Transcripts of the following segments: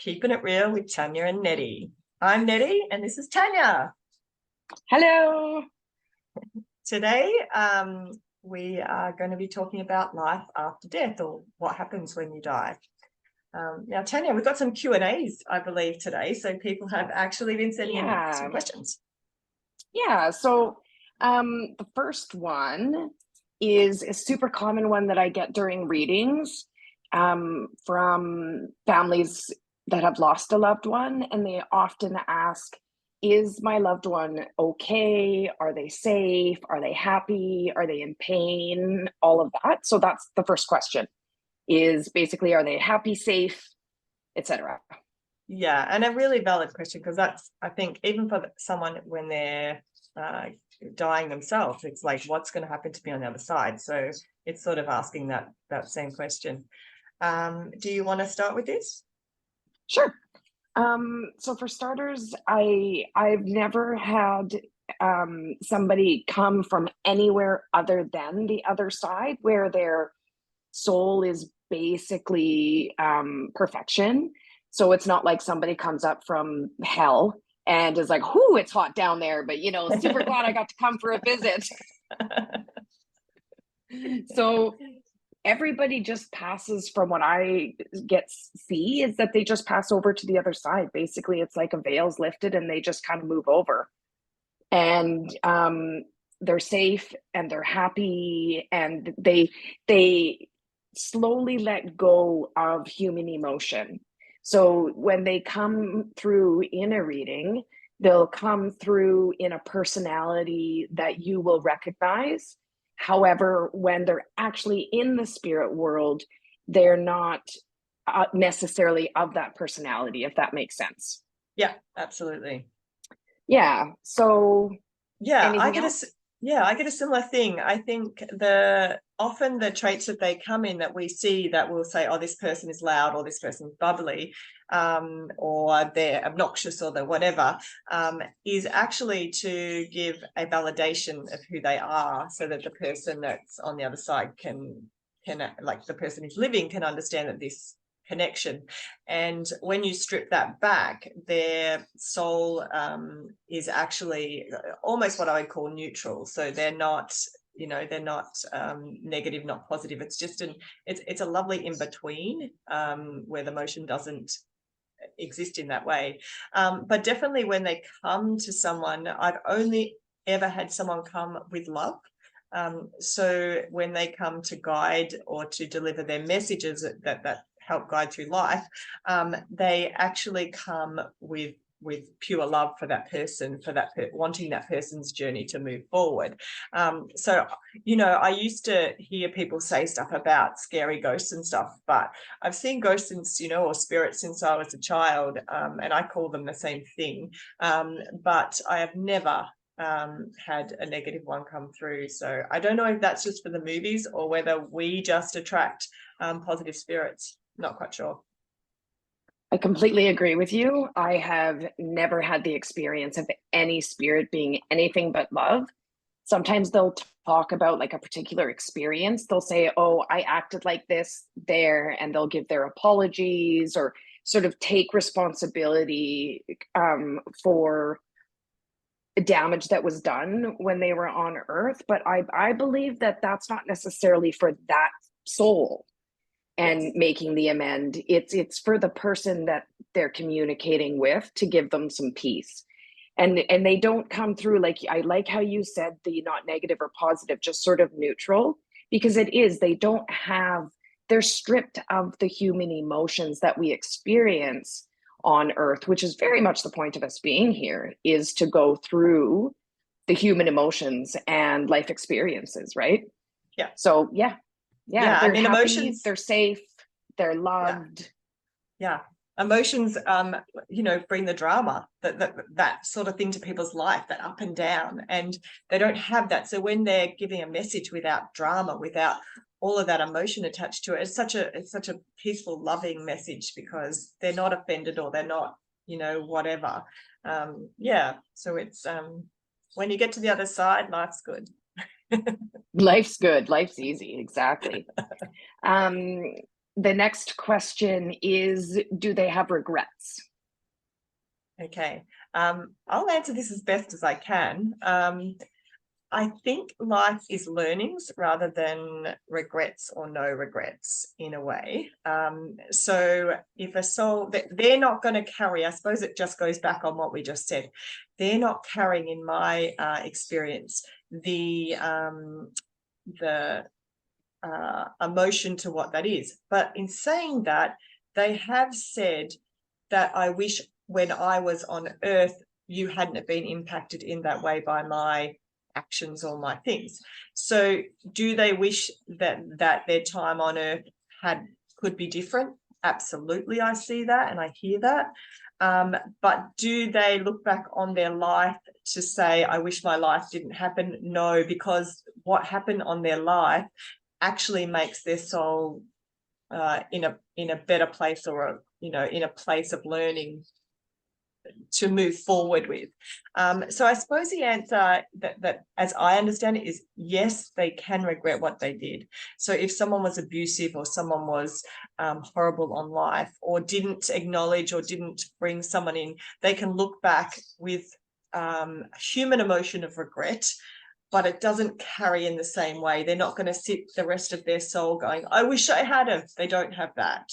Keeping It Real with Tania and Nette. I'm Nette and this is Tania. Hello. Today, we are going to be talking about life after death, or what happens when you die. Now, Tania, we've got some Q&As, I believe, today. So people have actually been sending in some questions. Yeah, so the first one is a super common one that I get during readings from families that have lost a loved one, and they often ask, is my loved one okay? Are they safe? Are they happy? Are they in pain? All of that. So that's the first question, is basically, are they happy, safe, etc.? Yeah, and a really valid question, because that's, I think, even for someone when they're dying themselves, it's like, what's going to happen to me on the other side? So it's sort of asking that same question. Do you want to start with this? Sure. So for starters, I've never had somebody come from anywhere other than the other side, where their soul is basically perfection. So it's not like somebody comes up from hell and is like, "Whoo, it's hot down there, but super glad I got to come for a visit." So everybody just passes, from what I see, is that they just pass over to the other side. Basically, it's like a veil's lifted and they just kind of move over. And they're safe and they're happy, and they slowly let go of human emotion. So when they come through in a reading, they'll come through in a personality that you will recognize. However, when they're actually in the spirit world, they're not necessarily of that personality, if that makes sense. Yeah, absolutely. Yeah. So yeah, I get a similar thing. I think often the traits that they come in that we see, that will say, oh, this person is loud, or this person is bubbly, or they're obnoxious, or the whatever, is actually to give a validation of who they are, so that the person that's on the other side can like the person who's living can understand that this connection. And when you strip that back, their soul is actually almost what I would call neutral. So they're not, they're not negative, not positive. It's just it's a lovely in between, where the motion doesn't exist in that way. But definitely when they come to someone, I've only ever had someone come with love. So when they come to guide or to deliver their messages that help guide through life, they actually come with pure love for that person, for wanting that person's journey to move forward. So, I used to hear people say stuff about scary ghosts and stuff, but I've seen ghosts since, or spirits, since I was a child, and I call them the same thing. But I have never had a negative one come through. So I don't know if that's just for the movies or whether we just attract positive spirits. Not quite sure. I completely agree with you. I have never had the experience of any spirit being anything but love. Sometimes they'll talk about like a particular experience. They'll say, oh, I acted like this there, and they'll give their apologies or sort of take responsibility for damage that was done when they were on Earth. But I believe that that's not necessarily for that soul and Yes. making the amend. It's for the person that they're communicating with, to give them some peace. And they don't come through, like, I like how you said, the not negative or positive, just sort of neutral, because they're stripped of the human emotions that we experience on Earth, which is very much the point of us being here, is to go through the human emotions and life experiences, right? Yeah. So yeah, they're happy, emotions, they're safe, they're loved. Yeah. Emotions, bring the drama, that sort of thing to people's life, that up and down, and they don't have that. So when they're giving a message without drama, without all of that emotion attached to it, it's such a peaceful, loving message, because they're not offended, or they're not, whatever. So it's when you get to the other side, life's good. Life's good, life's easy, exactly. the next question is, do they have regrets? Okay. I'll answer this as best as I can. I think life is learnings rather than regrets or no regrets in a way. So if a soul, they're not going to carry, I suppose it just goes back on what we just said. They're not carrying, in my experience, the emotion to what that is. But in saying that, they have said that I wish when I was on earth, you hadn't been impacted in that way by my actions or my things. So do they wish that their time on earth could be different? Absolutely, I see that and I hear that. But do they look back on their life to say, I wish my life didn't happen? No, because what happened on their life actually makes their soul in a better place, or in a place of learning to move forward with. So I suppose the answer that as I understand it is yes, they can regret what they did. So if someone was abusive or someone was horrible on life, or didn't acknowledge or didn't bring someone in, they can look back with human emotion of regret, but it doesn't carry in the same way. They're not going to sit the rest of their soul going, I wish I had have. They don't have that.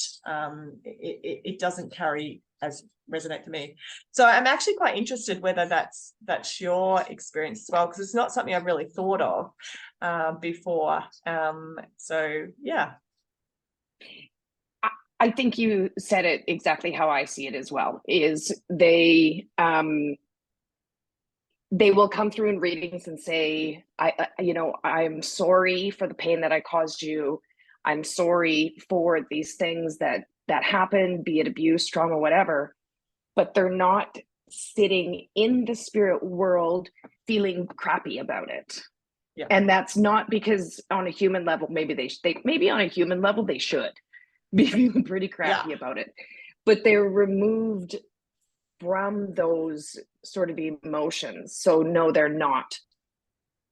It doesn't carry as resonate to me. So I'm actually quite interested whether that's your experience as well, because it's not something I've really thought of before. So yeah. I think you said it exactly how I see it as well, is they will come through in readings and say, I'm sorry for the pain that I caused you. I'm sorry for these things that happened, be it abuse, trauma, whatever. But they're not sitting in the spirit world feeling crappy about it. Yeah. And that's not because on a human level, maybe maybe on a human level, they should be feeling pretty crappy about it. But they're removed from those sort of emotions. So no, they're not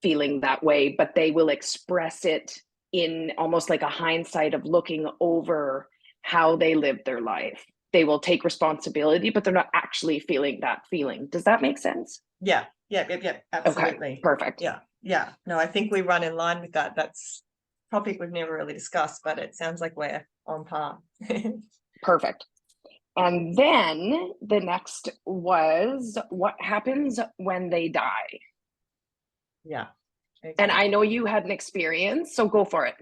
feeling that way, but they will express it in almost like a hindsight of looking over how they lived their life. They will take responsibility, but they're not actually feeling that feeling. Does that make sense? Yeah. Absolutely. Okay, perfect. Yeah. No, I think we run in line with that. That's a topic we've never really discussed, but it sounds like we're on par. Perfect. And then the next was, what happens when they die? Yeah. Okay. And I know you had an experience, so go for it.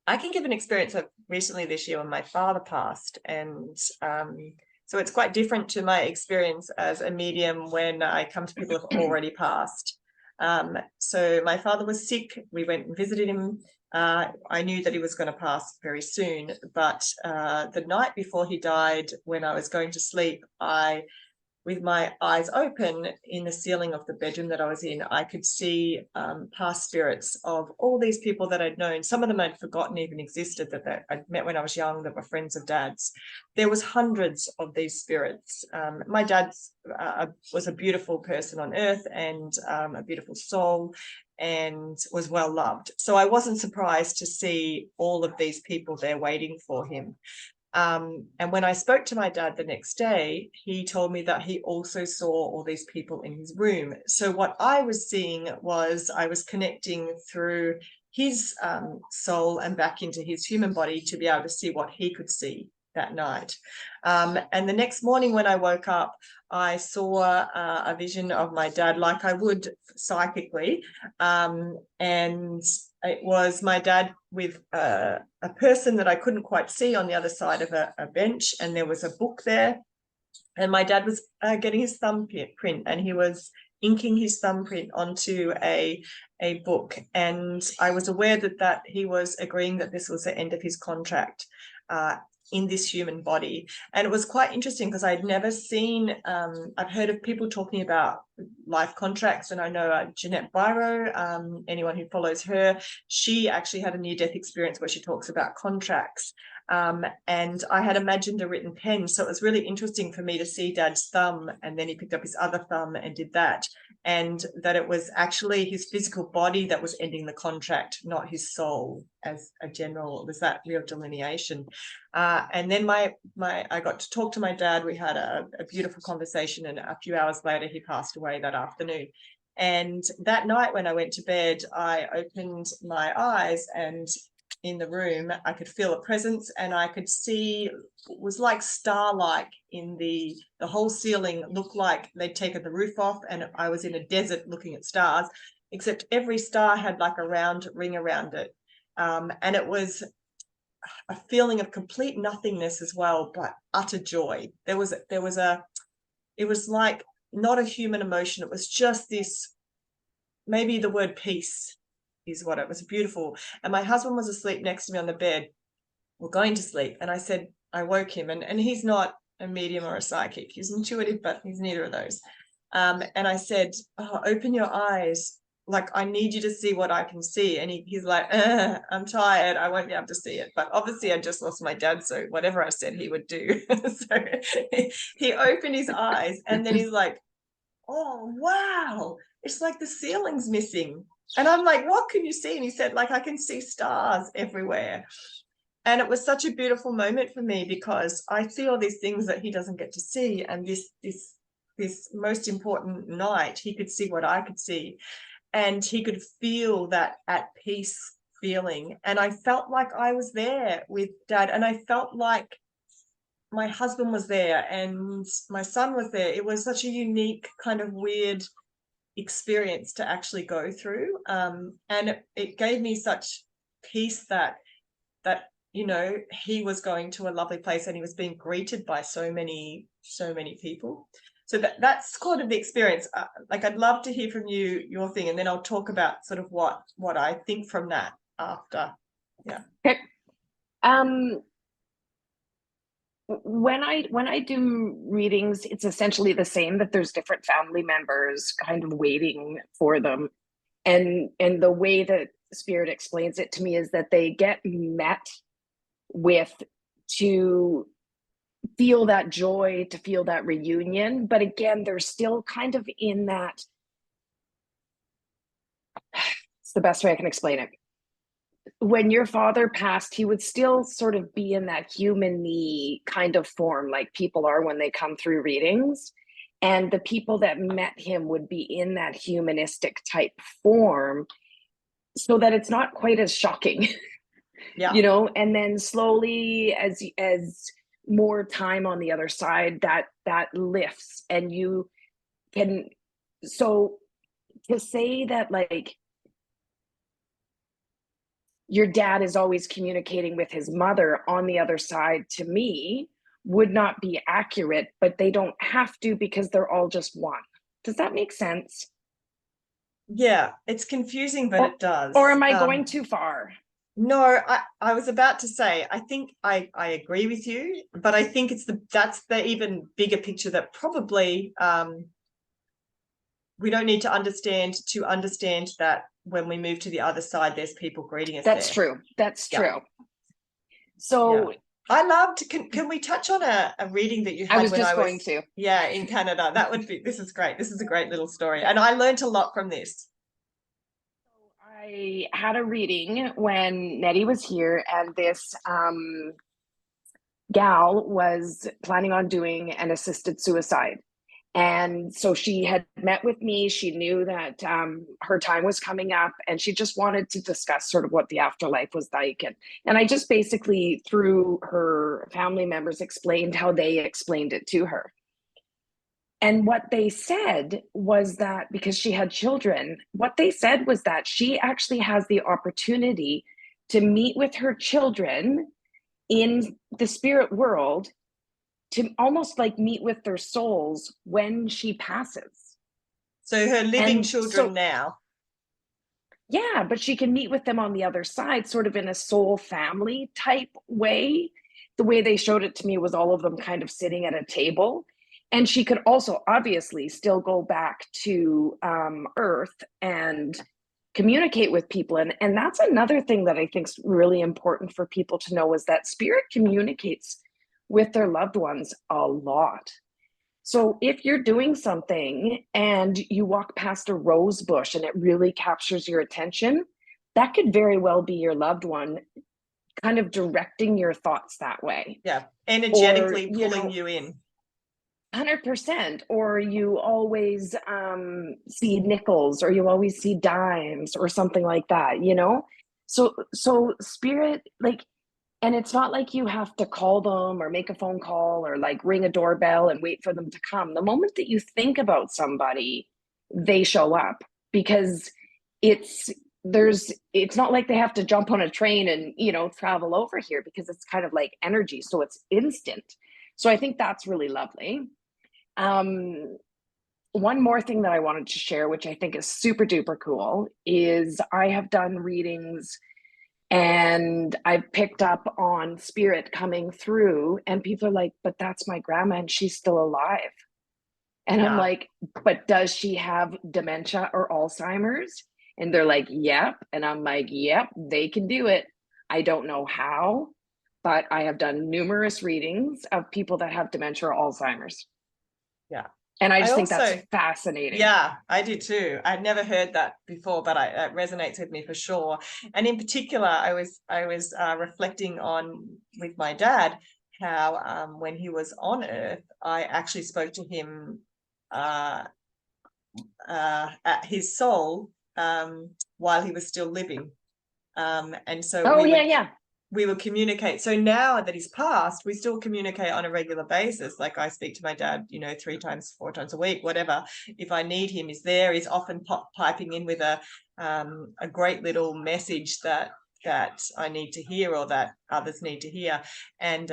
I can give an experience of recently this year when my father passed, and so it's quite different to my experience as a medium when I come to people who have already passed. So my father was sick. We went and visited him. I knew that he was going to pass very soon, but the night before he died, when I was going to sleep, with my eyes open in the ceiling of the bedroom that I was in, I could see past spirits of all these people that I'd known. Some of them I'd forgotten even existed, that I'd met when I was young, that were friends of Dad's. There was hundreds of these spirits. My dad was a beautiful person on earth, and a beautiful soul, and was well loved. So I wasn't surprised to see all of these people there waiting for him. And when I spoke to my dad the next day, he told me that he also saw all these people in his room. So what I was seeing was, I was connecting through his soul and back into his human body to be able to see what he could see that night. And the next morning when I woke up, I saw a vision of my dad, like I would psychically, and it was my dad with a person that I couldn't quite see on the other side of a bench, and there was a book there, and my dad was getting his thumbprint, and he was inking his thumbprint onto a book, and I was aware that he was agreeing that this was the end of his contract in this human body. And it was quite interesting because I'd never seen, I've heard of people talking about life contracts, and I know Jeanette Biro, anyone who follows her, she actually had a near-death experience where she talks about contracts. And I had imagined a written pen, so it was really interesting for me to see Dad's thumb, and then he picked up his other thumb and did that. and that it was actually his physical body that was ending the contract, not his soul. As a general, it was that real delineation. And then I got to talk to my dad. We had a beautiful conversation, and a few hours later he passed away that afternoon. And that night when I went to bed, I opened my eyes, and in the room I could feel a presence, and I could see, it was like starlight in the whole ceiling. Looked like they'd taken the roof off, and I was in a desert looking at stars, except every star had like a round ring around it. And it was a feeling of complete nothingness as well, but utter joy. It was like not a human emotion. It was just this, maybe the word peace is what it was. Beautiful. And my husband was asleep next to me on the bed. We're going to sleep. And I woke him, and he's not a medium or a psychic. He's intuitive, but he's neither of those. And I said, oh, open your eyes. Like, I need you to see what I can see. And he's like, I'm tired. I won't be able to see it. But obviously I just lost my dad, so whatever I said he would do. So he opened his eyes, and then he's like, oh, wow, it's like the ceiling's missing. And I'm like, what can you see? And he said, like, I can see stars everywhere. And it was such a beautiful moment for me, because I see all these things that he doesn't get to see. And this most important night, he could see what I could see. And he could feel that at peace feeling. And I felt like I was there with Dad, and I felt like my husband was there and my son was there. It was such a unique, kind of weird experience to actually go through. And it gave me such peace that he was going to a lovely place, and he was being greeted by so many people. So that's kind of the experience. Like, I'd love to hear from you, your thing, and then I'll talk about sort of what I think from that after. Yeah. Okay. When I do readings, it's essentially the same, that there's different family members kind of waiting for them. And the way that Spirit explains it to me is that they get met with to feel that joy, to feel that reunion. But again, they're still kind of in that, it's the best way I can explain it. When your father passed, he would still sort of be in that human-y kind of form, like people are when they come through readings. And the people that met him would be in that humanistic type form, so that it's not quite as shocking. Yeah. And then slowly, as more time on the other side, that lifts, and you can, so to say that, like, your dad is always communicating with his mother on the other side, to me, would not be accurate, but they don't have to, because they're all just one. Does that make sense? Yeah, it's confusing, but it does. Or am I going too far? No, I was about to say, I think I agree with you, but I think that's the even bigger picture, that probably we don't need to understand that when we move to the other side, there's people greeting us. That's true. That's true. So I loved, can we touch on a reading that you had? I was just going to. Yeah, in Canada. This is great. This is a great little story. And I learned a lot from this. I had a reading when Nettie was here, and this gal was planning on doing an assisted suicide. And so she had met with me. She knew that her time was coming up, and she just wanted to discuss sort of what the afterlife was like. And I just basically, through her family members, explained how they explained it to her. And what they said was that, because she had children, what they said was that she actually has the opportunity to meet with her children in the spirit world, to almost like meet with their souls when she passes. So her living children now. Yeah, but she can meet with them on the other side, sort of in a soul family type way. The way they showed it to me was all of them kind of sitting at a table. And she could also obviously still go back to Earth and communicate with people. And that's another thing that I think is really important for people to know, is that spirit communicates with their loved ones a lot. So if you're doing something and you walk past a rose bush and it really captures your attention, that could very well be your loved one kind of directing your thoughts that way. Yeah, Or, energetically pulling you in. 100%. Or you always see nickels, or you always see dimes, or something like that, so spirit, like, and it's not like you have to call them or make a phone call or like ring a doorbell and wait for them to come. The moment that you think about somebody, they show up, because it's it's not like they have to jump on a train and travel over here, because it's kind of like energy, so it's instant. So I think that's really lovely. um One more thing that I wanted to share, which I think is super duper cool, is I have done readings and I've picked up on spirit coming through, and people are like, but that's my grandma and she's still alive. And I'm Yeah. like, but does she have dementia or Alzheimer's? And they're like, yep. And I'm like, yep, they can do it. I don't know how, but I have done numerous readings of people that have dementia or Alzheimer's. Yeah. And I I just think that's also, fascinating. yeah, I do too. I'd never heard that before, but it resonates with me for sure. And in particular, I was reflecting on with my dad how when he was on Earth, I actually spoke to him uh, at his soul while he was still living. And so Oh, yeah, yeah. we would communicate. So now that he's passed, we still communicate on a regular basis. Like I speak to my dad, 3 times, 4 times a week, whatever. If I need him, he's there. He's often piping in with a great little message that I need to hear or that others need to hear. And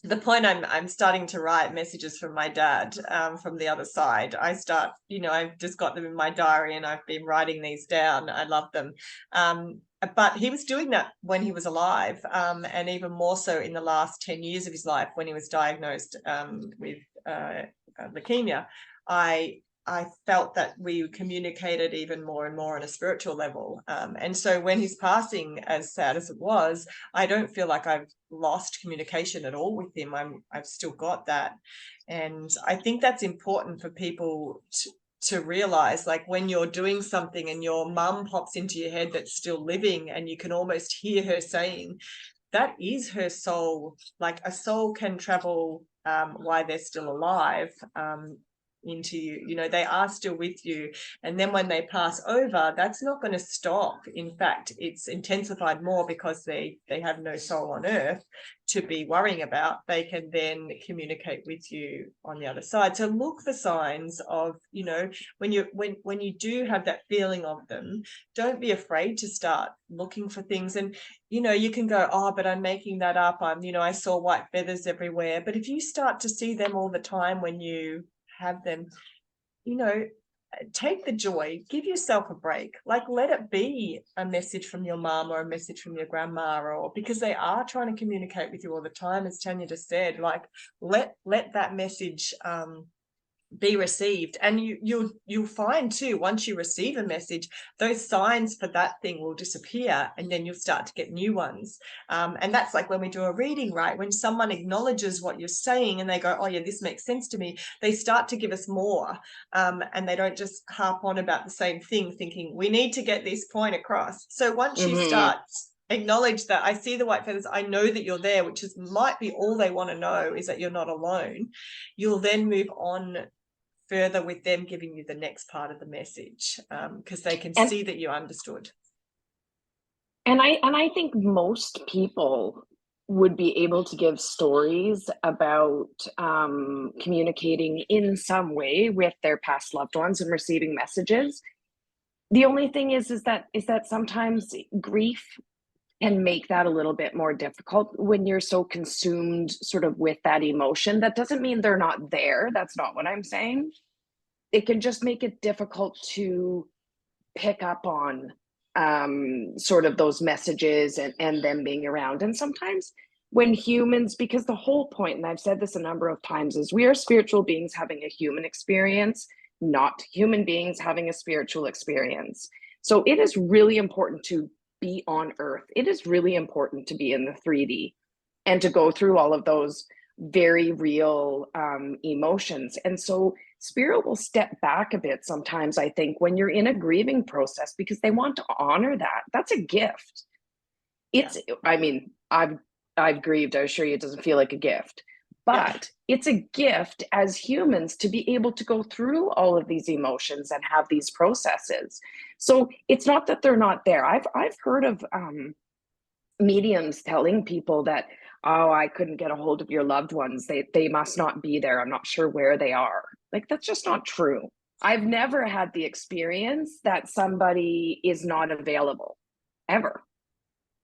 the point I'm starting to write messages from my dad from the other side. I've just got them in my diary and I've been writing these down. I love them. But he was doing that when he was alive, and even more so in the last 10 years of his life when he was diagnosed with leukemia. I felt that we communicated even more and more on a spiritual level. And so when he's passing, as sad as it was, I don't feel like I've lost communication at all with him. I've still got that. And I think that's important for people to realize, like when you're doing something and your mum pops into your head that's still living and you can almost hear her saying, that is her soul. Like a soul can travel while they're still alive into you. They are still with you. And then when they pass over, that's not going to stop. In fact, it's intensified more because they have no soul on earth to be worrying about. They can then communicate with you on the other side. So look for signs of, when you do have that feeling of them, don't be afraid to start looking for things. And you can go, oh, but I'm making that up. I saw white feathers everywhere. But if you start to see them all the time when you have them, take the joy, give yourself a break. Like, let it be a message from your mom or a message from your grandma, or because they are trying to communicate with you all the time, as Tania just said. Like, let that message be received. And you'll find too, once you receive a message, those signs for that thing will disappear, and then you'll start to get new ones. And that's like when we do a reading, right? When someone acknowledges what you're saying and they go, oh yeah, this makes sense to me, they start to give us more, and they don't just harp on about the same thing thinking we need to get this point across. So once you start acknowledge that, I see the white feathers, I know that you're there, which might be all they want to know, is that you're not alone. You'll then move on further with them giving you the next part of the message, because they can and see that you understood. I think most people would be able to give stories about communicating in some way with their past loved ones and receiving messages. The only thing is that sometimes grief can make that a little bit more difficult when you're so consumed sort of with that emotion. That doesn't mean they're not there. That's not what I'm saying. It can just make it difficult to pick up on sort of those messages and them being around. And sometimes when humans, because the whole point, and I've said this a number of times, is we are spiritual beings having a human experience, not human beings having a spiritual experience. So it is really important to be on earth. It is really important to be in the 3D and to go through all of those very real emotions. And so spirit will step back a bit sometimes, I think, when you're in a grieving process, because they want to honor that. That's a gift. It's, I mean, I've grieved. I assure you, it doesn't feel like a gift, but it's a gift as humans to be able to go through all of these emotions and have these processes. So it's not that they're not there. I've heard of mediums telling people that, oh, I couldn't get a hold of your loved ones. They must not be there. I'm not sure where they are. Like, that's just not true. I've never had the experience that somebody is not available, ever.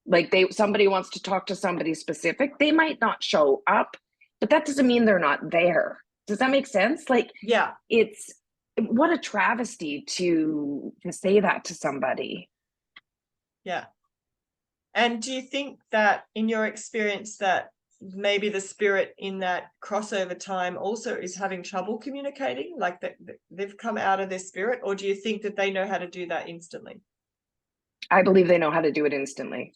Like, somebody wants to talk to somebody specific, they might not show up, but that doesn't mean they're not there. Does that make sense? Like, Yeah. it's, what a travesty to say that to somebody. Yeah. And do you think that in your experience that maybe the spirit in that crossover time also is having trouble communicating, like that they've come out of their spirit, or do you think that they know how to do that instantly? I believe they know how to do it instantly.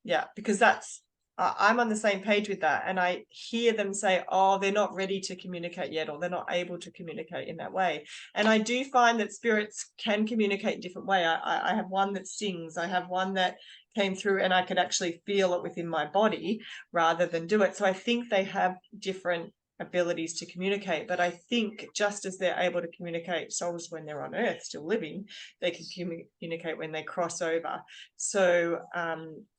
Yeah, because that's, I'm on the same page with that. And I hear them say, oh, they're not ready to communicate yet, or they're not able to communicate in that way. And I do find that spirits can communicate in a different way. I have one that sings. I have one that came through and I could actually feel it within my body rather than do it. So I think they have different abilities to communicate, but I think just as they're able to communicate souls when they're on earth still living, they can communicate when they cross over. So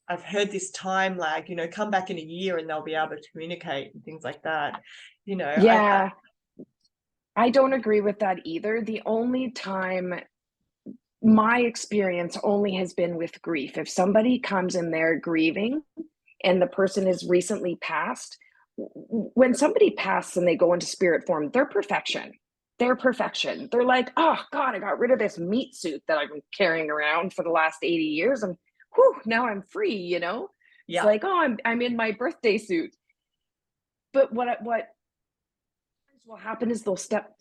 I've heard this time lag, you know, come back in a year and they'll be able to communicate and things like that, you know. Yeah, I don't agree with that either. The only time, my experience only has been with grief. If somebody comes in there grieving and the person is recently passed, when somebody passes and they go into spirit form, they're perfection. They're perfection. They're like, oh God, I got rid of this meat suit that I've been carrying around for the last 80 years. And whew, now I'm free, you know? It's like, oh, I'm in my birthday suit. But what will happen is they'll step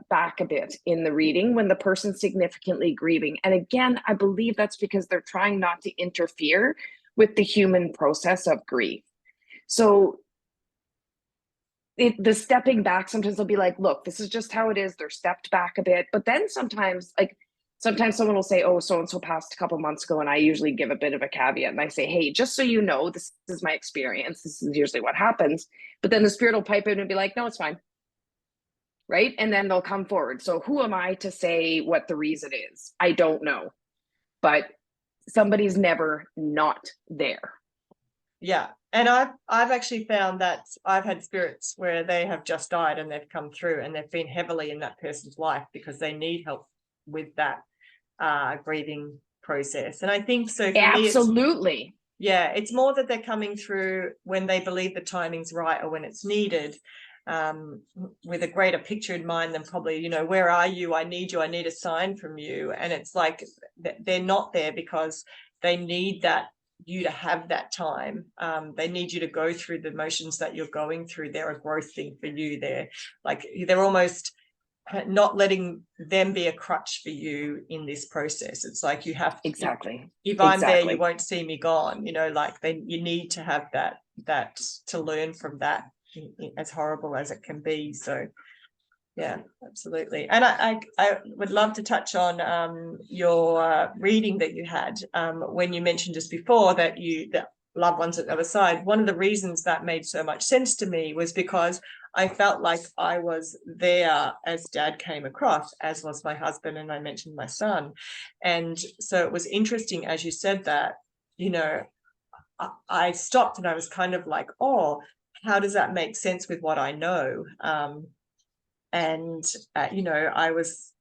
back a bit in the reading when the person's significantly grieving. And again, I believe that's because they're trying not to interfere with the human process of grief. So the stepping back, sometimes they'll be like, look, this is just how it is. They're stepped back a bit. But then sometimes someone will say, oh, so-and-so passed a couple months ago. And I usually give a bit of a caveat. And I say, hey, just so you know, this is my experience. This is usually what happens. But then the spirit will pipe in and be like, no, it's fine. Right? And then they'll come forward. So who am I to say what the reason is? I don't know. But somebody's never not there. Yeah. And I've actually found that I've had spirits where they have just died and they've come through and they've been heavily in that person's life because they need help with that grieving process. And I think so for Absolutely. me, it's more that they're coming through when they believe the timing's right or when it's needed, with a greater picture in mind than probably, you know, where are you? I need you. I need a sign from you. And it's like they're not there because they need you to have that time. They need you to go through the motions that you're going through. They're a growth thing for you. They're almost not letting them be a crutch for you in this process. It's like you have to, exactly. if I'm there, you won't see me gone, you know, like you need to have that to learn from that, as horrible as it can be. So yeah, absolutely. And I would love to touch on your reading that you had when you mentioned just before that loved ones at the other side. One of the reasons that made so much sense to me was because I felt like I was there as Dad came across, as was my husband, and I mentioned my son. And so it was interesting as you said that, you know, I stopped and I was kind of like, oh, how does that make sense with what I know? You know, I was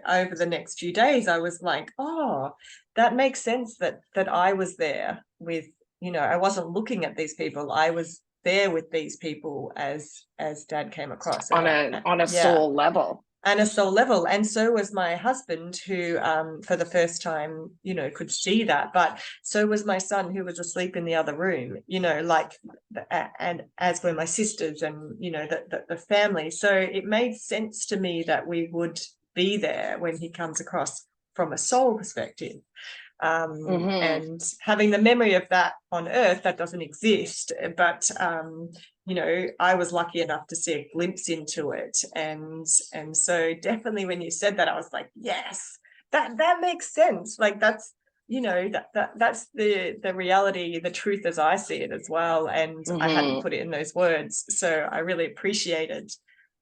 over the next few days, I was like, oh, that makes sense that I was there with, you know, I wasn't looking at these people. I was there with these people as Dad came across on a soul level. And a soul level. And so was my husband, who for the first time, you know, could see that. But so was my son, who was asleep in the other room, you know, like, and as were my sisters and, you know, the family. So it made sense to me that we would be there when he comes across from a soul perspective. And having the memory of that on earth, that doesn't exist. But you know, I was lucky enough to see a glimpse into it. And so definitely when you said that, I was like, yes, that makes sense. Like that's, you know, that's the reality, the truth as I see it as well. And I hadn't put it in those words. So I really appreciated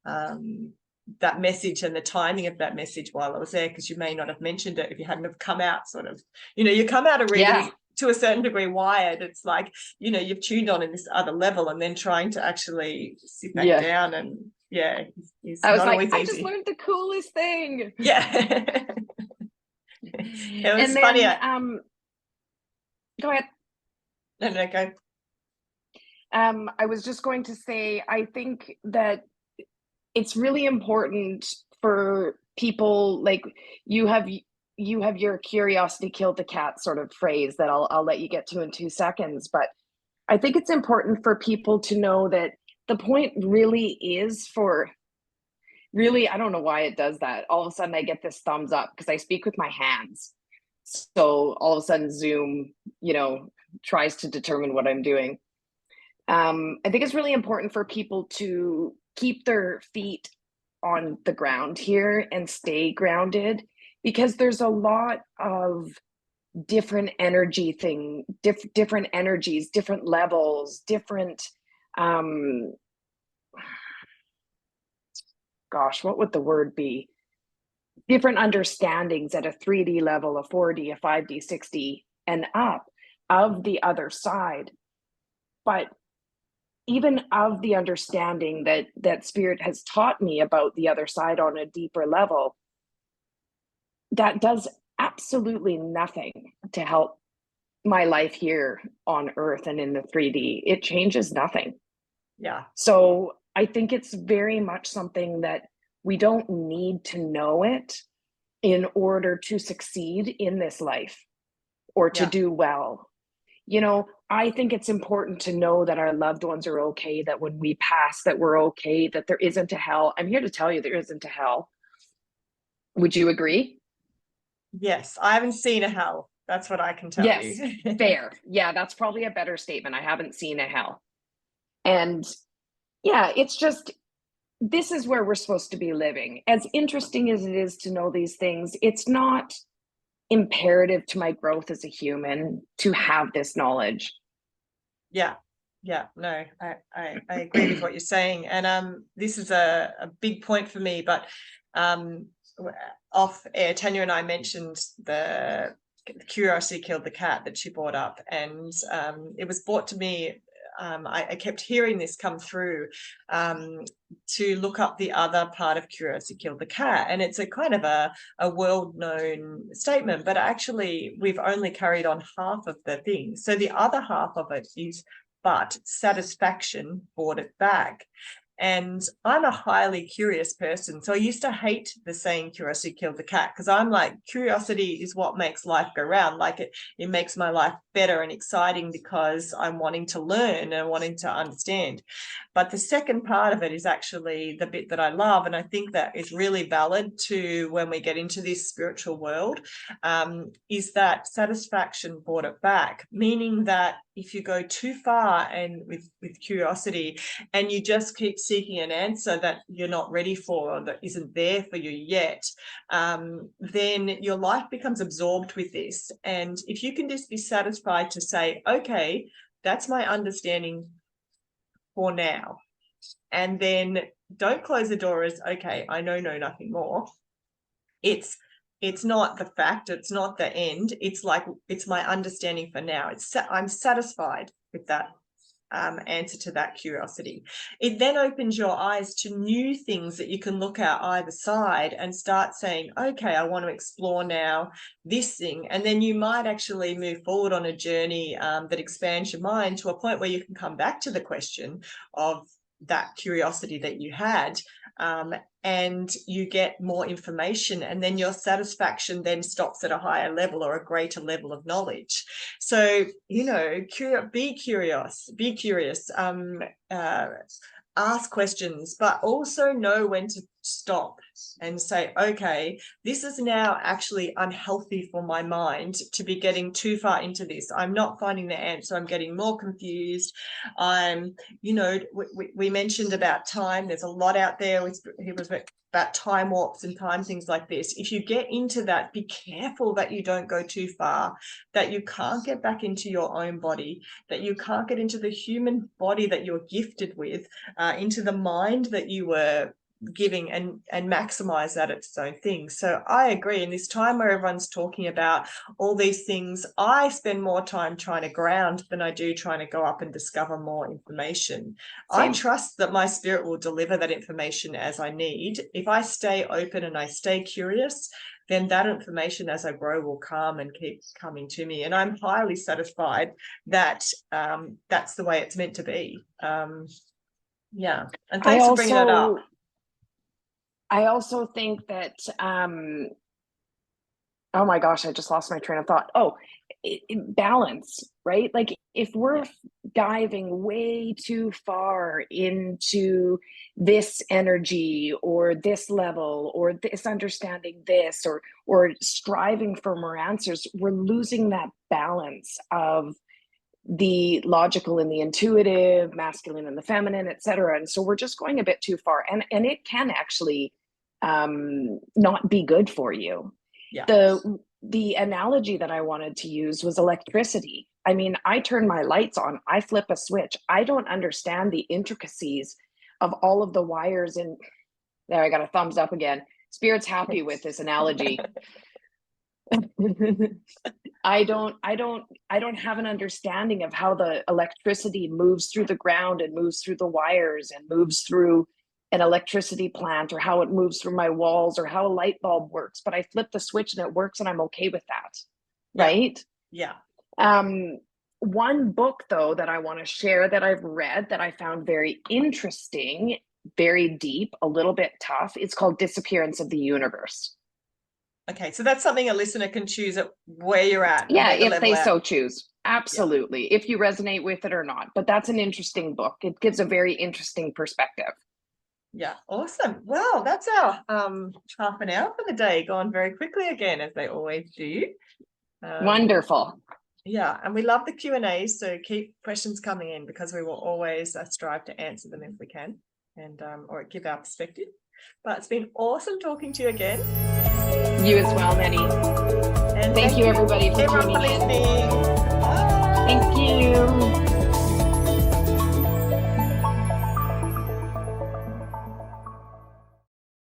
that message and the timing of that message while I was there, because you may not have mentioned it if you hadn't have come out sort of, you know, you come out of reading to a certain degree wired. It's like, you know, you've tuned on in this other level, and then trying to actually sit back down and is I was not like, always I easy. just learned the coolest thing. Yeah. It was and funny. then go ahead. No, go. I was just going to say, I think that it's really important for people, like you have your curiosity killed the cat sort of phrase that I'll let you get to in 2 seconds. But I think it's important for people to know that the point really is for really, I don't know why it does that. All of a sudden I get this thumbs up because I speak with my hands. So all of a sudden Zoom, you know, tries to determine what I'm doing. I think it's really important for people to keep their feet on the ground here and stay grounded, because there's a lot of different different energies, different levels, different gosh, what would the word be? Different understandings at a 3D level, a 4D, a 5D, 6D, and up of the other side. But even of the understanding that spirit has taught me about the other side on a deeper level, that does absolutely nothing to help my life here on earth and in the 3D. It changes nothing. Yeah. So I think it's very much something that we don't need to know it in order to succeed in this life or to do well. You know, I think it's important to know that our loved ones are okay, that when we pass, that we're okay, that there isn't a hell. I'm here to tell you there isn't a hell. Would you agree? Yes, I haven't seen a hell. That's what I can tell you. Fair. Yeah, that's probably a better statement. I haven't seen a hell. And yeah, it's just, this is where we're supposed to be living. As interesting as it is to know these things, it's not imperative to my growth as a human to have this knowledge. No, I agree with what you're saying. And this is a big point for me, but off air, Tania and I mentioned the curiosity killed the cat that she brought up, and it was brought to me. I kept hearing this come through, to look up the other part of curiosity killed the cat. And it's a kind of a world-known statement, but actually we've only carried on half of the thing. So the other half of it is, but satisfaction brought it back. And I'm a highly curious person. So I used to hate the saying curiosity killed the cat, because I'm like, curiosity is what makes life go round. Like it makes my life better and exciting because I'm wanting to learn and wanting to understand. But the second part of it is actually the bit that I love. And I think that is really valid to when we get into this spiritual world, is that satisfaction brought it back, meaning that if you go too far and with curiosity and you just keep seeking an answer that you're not ready for or that isn't there for you yet, then your life becomes absorbed with this. And if you can just be satisfied to say, okay, that's my understanding for now, and then don't close the door as, okay, I know nothing more. It's not the fact, it's not the end. It's like, it's my understanding for now. I'm satisfied with that answer to that curiosity. It then opens your eyes to new things that you can look at either side and start saying, okay, I want to explore now this thing. And then you might actually move forward on a journey that expands your mind to a point where you can come back to the question of that curiosity that you had, and you get more information, and then your satisfaction then stops at a higher level or a greater level of knowledge. So, you know, be curious. ask questions, but also know when to stop and say, okay, this is now actually unhealthy for my mind to be getting too far into this. I'm not finding the answer. I'm getting more confused. I'm, you know, we mentioned about time. There's a lot out there. He was about time warps and time things like this. If you get into that, be careful that you don't go too far, that you can't get back into your own body, that you can't get into the human body that you're gifted with, into the mind that you were giving, and maximize that at its own thing. So I agree, in this time where everyone's talking about all these things, I spend more time trying to ground than I do trying to go up and discover more information. Same. I trust that my spirit will deliver that information as I need. If I stay open and I stay curious, then that information as I grow will come and keep coming to me. And I'm highly satisfied that that's the way it's meant to be. Yeah. And thanks for bringing that up. I also think that, oh my gosh, I just lost my train of thought. Balance, right? Like if we're diving way too far into this energy or this level or this understanding this or striving for more answers, we're losing that balance of the logical and the intuitive, masculine and the feminine, etc. And so we're just going a bit too far, and it can actually not be good for you. Yeah. The analogy that I wanted to use was electricity. I mean, I turn my lights on, I flip a switch. I don't understand the intricacies of all of the wires in there. I got a thumbs up again. Spirit's happy with this analogy. I don't have an understanding of how the electricity moves through the ground and moves through the wires and moves through an electricity plant, or how it moves through my walls, or how a light bulb works, but I flip the switch and it works and I'm okay with that. Yeah. Right? Yeah. One book though that I want to share that I've read that I found very interesting, very deep, a little bit tough, it's called Disappearance of the Universe. Okay, so that's something a listener can choose at where you're at. Yeah, if they so choose. Absolutely. Yeah. If you resonate with it or not. But that's an interesting book. It gives a very interesting perspective. Yeah, awesome. Well, that's our half an hour for the day, gone very quickly again, as they always do. Wonderful. Yeah, and we love the Q&A, so keep questions coming in, because we will always strive to answer them if we can, and or give our perspective. But it's been awesome talking to you again. You as well, Nettie. And thank you everybody for tuning in. Thank you.